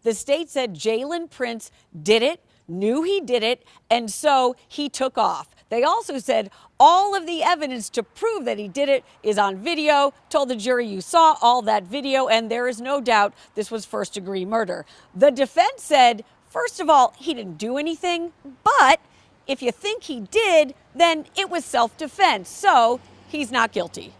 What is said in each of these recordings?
The state said Jalen Prince did it, knew he did it, and so he took off. They also said all of the evidence to prove that he did it is on video, told the jury you saw all that video, and there is no doubt this was first-degree murder. The defense said, first of all, he didn't do anything, but if you think he did, then it was self-defense, so he's not guilty.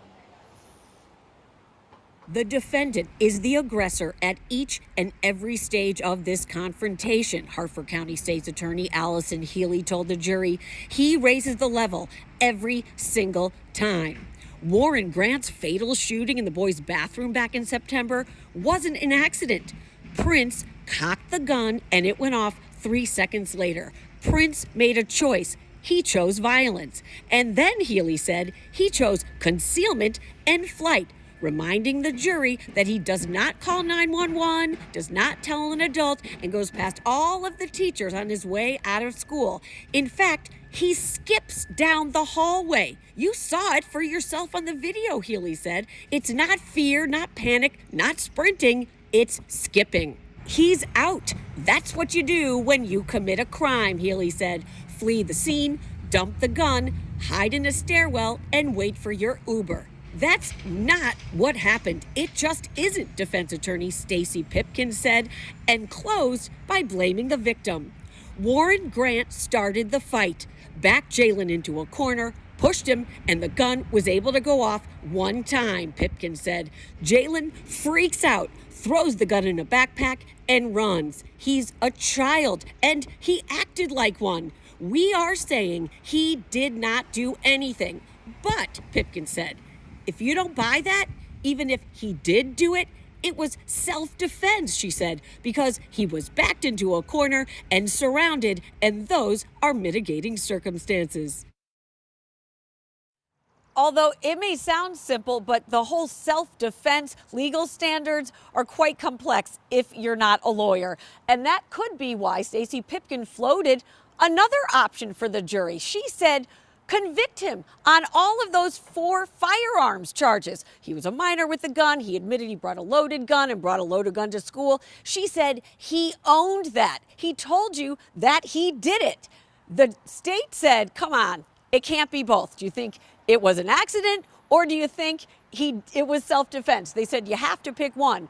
The defendant is the aggressor at each and every stage of this confrontation, Harford County State's Attorney Allison Healy told the jury. He raises the level every single time. Warren Grant's fatal shooting in the boys' bathroom back in September wasn't an accident. Prince cocked the gun and it went off 3 seconds later. Prince made a choice. He chose violence. And then Healy said he chose concealment and flight, reminding the jury that he does not call 911, does not tell an adult, and goes past all of the teachers on his way out of school. In fact, he skips down the hallway. You saw it for yourself on the video, Healy said. It's not fear, not panic, not sprinting, it's skipping. He's out. That's what you do when you commit a crime, Healy said. Flee the scene, dump the gun, hide in a stairwell, and wait for your Uber. That's not what happened. It just isn't, defense attorney Stacey Pipkin said, and closed by blaming the victim. Warren Grant started the fight, backed Jalen into a corner, pushed him, and the gun was able to go off one time, Pipkin said. Jalen freaks out, throws the gun in a backpack, and runs. He's a child, and he acted like one. We are saying he did not do anything. But, Pipkin said, if you don't buy that, even if he did do it, it was self-defense, she said, because he was backed into a corner and surrounded, and those are mitigating circumstances. Although it may sound simple, but the whole self-defense legal standards are quite complex if you're not a lawyer. And that could be why Stacey Pipkin floated another option for the jury. She said, convict him on all of those 4 firearms charges. He was a minor with a gun. He admitted he brought a loaded gun and brought a loaded gun to school. She said he owned that. He told you that he did it. The state said, come on, it can't be both. Do you think it was an accident, or do you think it was self-defense? They said you have to pick one.